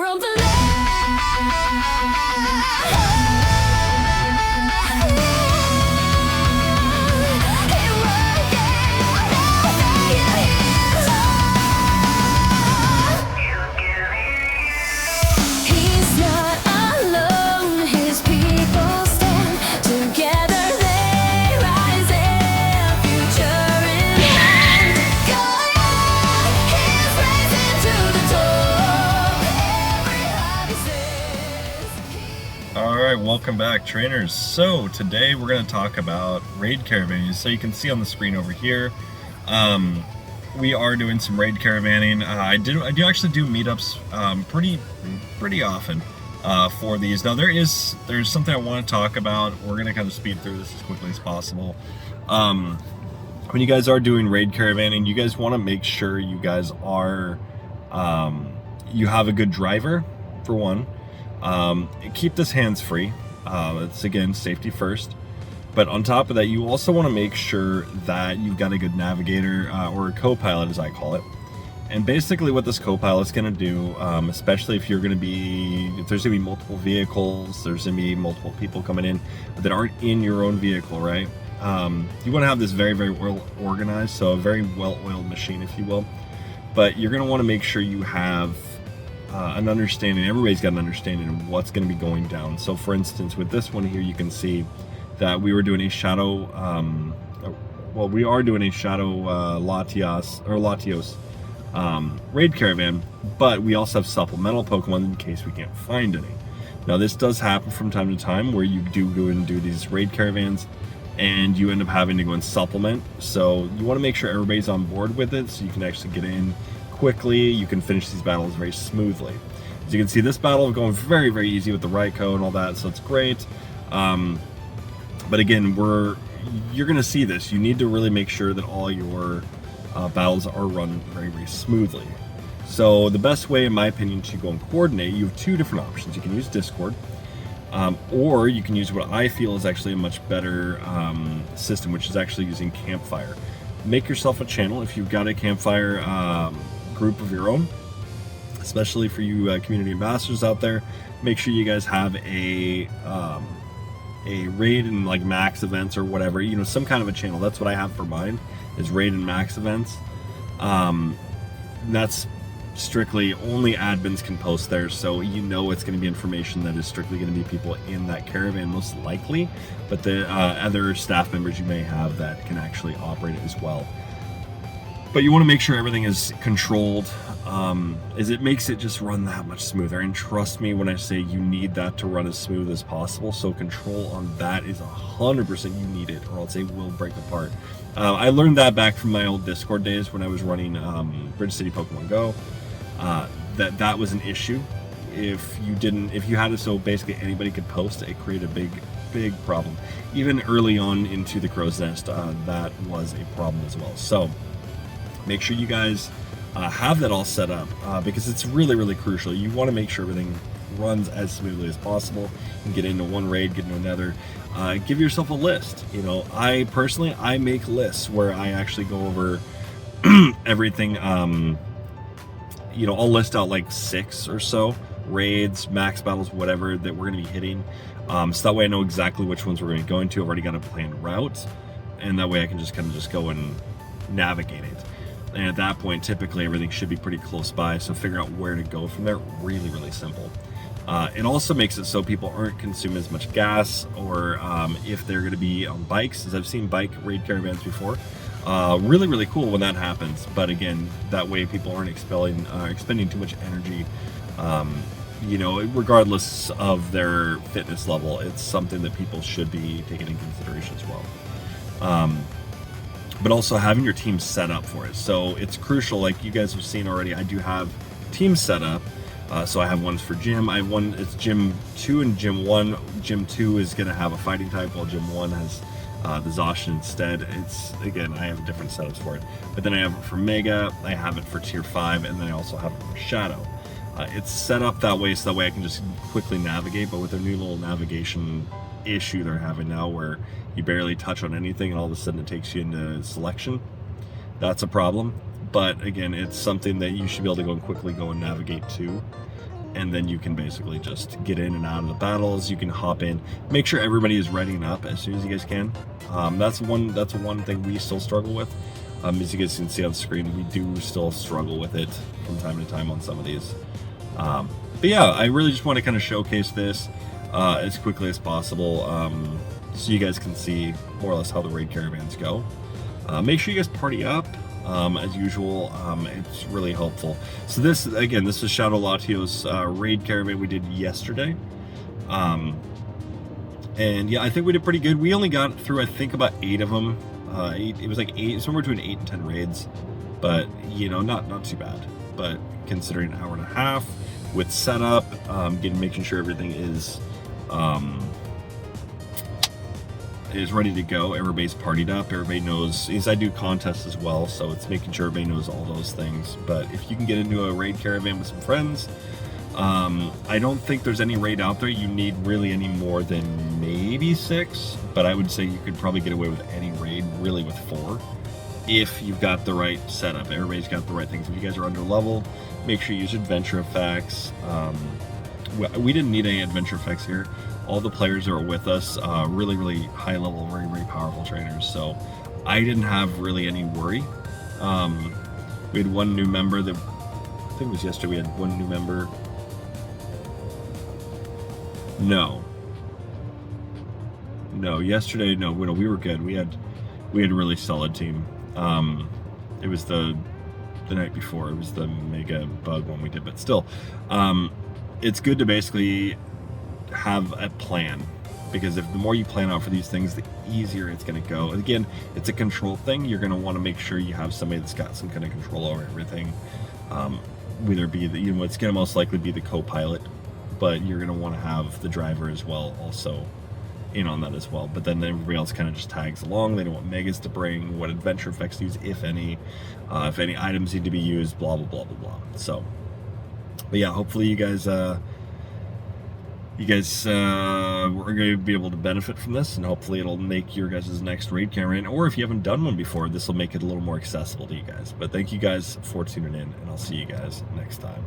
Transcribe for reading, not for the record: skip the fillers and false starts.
run for He's not alone, his people stand together, they rise, their future in hand. He's rising to the top, everybody says. Alright, welcome back, trainers. So today we're going to talk about Raid Caravanning. So you can see on the screen over here, we are doing some Raid Caravanning. I do actually do meetups pretty often for these. Now there's something I want to talk about. We're going to kind of speed through this as quickly as possible. When you guys are doing Raid Caravanning, you guys want to make sure you guys are you have a good driver, for one. Keep this hands-free. It's, again, safety first. But on top of that, you also want to make sure that you've got a good navigator, or a co-pilot as I call it. And basically what this co-pilot's going to do, especially if there's going to be multiple vehicles, there's going to be multiple people coming in that aren't in your own vehicle, right? You want to have this very, very well organized, so a very well-oiled machine, if you will. But you're going to want to make sure you have an understanding, everybody's got an understanding of what's going to be going down. So for instance, with this one here, you can see that we were doing a shadow, we are doing a shadow Latios Raid Caravan, but we also have supplemental Pokemon in case we can't find any. Now this does happen from time to time where you do go and do these Raid Caravans and you end up having to go and supplement. So you want to make sure everybody's on board with it so you can actually get in quickly, you can finish these battles very smoothly. As you can see, this battle is going very, very easy with the Raikou and all that, so it's great. But again, you're going to see this. You need to really make sure that all your battles are run very, very smoothly. So the best way, in my opinion, to go and coordinate, you have two different options. You can use Discord, or you can use what I feel is actually a much better system, which is actually using Campfire. Make yourself a channel if you've got a Campfire group of your own, especially for you community ambassadors out there. Make sure you guys have a raid and like max events or whatever, some kind of a channel. That's what I have for mine, is raid and max events. That's strictly only admins can post there, so it's going to be information that is strictly going to be people in that caravan most likely, but the other staff members you may have that can actually operate it as well. But you want to make sure everything is controlled, as it makes it just run that much smoother. And trust me when I say you need that to run as smooth as possible. So control on that is 100% you need it, or else it will break apart. I learned that back from my old Discord days when I was running Bridge City Pokemon Go. That was an issue. If you had it so basically anybody could post, it created a big problem. Even early on into the Crow's Nest, that was a problem as well. So make sure you guys have that all set up, because it's really, really crucial. You want to make sure everything runs as smoothly as possible. You can get into one raid, get into another. Give yourself a list. I personally make lists where I actually go over everything. I'll list out like 6 or so raids, max battles, whatever that we're going to be hitting. So that way I know exactly which ones we're going to go into. I've already got a planned route, and that way I can just kind of just go and navigate it. And at that point, typically everything should be pretty close by, so figure out where to go from there. Really, really simple. It also makes it so people aren't consuming as much gas, or if they're going to be on bikes, as I've seen bike raid caravans before. Really, really cool when that happens. But again, that way people aren't expending too much energy. Regardless of their fitness level, it's something that people should be taking into consideration as well. But also having your team set up for it. So it's crucial, like you guys have seen already, I do have teams set up. So I have ones for gym. I have one, it's gym 2 and gym 1. Gym 2 is going to have a fighting type, while gym 1 has the Zacian instead. Again, I have different setups for it. But then I have it for Mega, I have it for Tier 5, and then I also have it for Shadow. It's set up that way, so that way I can just quickly navigate. But with their new little navigation issue they're having now, where you barely touch on anything and all of a sudden it takes you into selection, that's a problem. But again, it's something that you should be able to quickly go and navigate to. and then you can basically just get in and out of the battles. You can hop in, make sure everybody is readying up as soon as you guys can. That's one thing we still struggle with. As you guys can see on the screen, we do still struggle with it from time to time on some of these. But yeah, I really just want to kind of showcase this as quickly as possible, so you guys can see more or less how the raid caravans go. Make sure you guys party up as usual. It's really helpful. So this is Shadow Latio's raid caravan we did yesterday. And yeah, I think we did pretty good. We only got through, I think, about 8 of them. It was like 8, somewhere between 8 and 10 raids, but you know, not too bad. But considering an hour and a half with setup, making sure everything is ready to go. Everybody's partied up. Everybody knows. I do contests as well, so it's making sure everybody knows all those things. But if you can get into a raid caravan with some friends, I don't think there's any raid out there you need really any more than maybe 6, but I would say you could probably get away with any raid really with 4 if you've got the right setup. Everybody's got the right things. If you guys are under level, make sure you use adventure effects. We didn't need any adventure effects here. All the players that were with us, really high level, very powerful trainers, so I didn't have really any worry. We had one new member that, I think it was yesterday, we had one new member. No, yesterday, no, we were good. We had a really solid team. It was the night before, it was the mega bug one we did, but still, it's good to basically have a plan, because if the more you plan out for these things, the easier it's going to go. And again, it's a control thing. You're going to want to make sure you have somebody that's got some kind of control over everything. Whether it be it's going to most likely be the co-pilot, but you're going to want to have the driver as well also in on that as well. But then everybody else kind of just tags along. They know what megas to bring, what adventure effects to use, if any items need to be used, blah blah blah blah blah. So, but yeah, hopefully you guys are going to be able to benefit from this, and hopefully it'll make your guys' next raid caravan, or if you haven't done one before, this will make it a little more accessible to you guys. But thank you guys for tuning in, and I'll see you guys next time.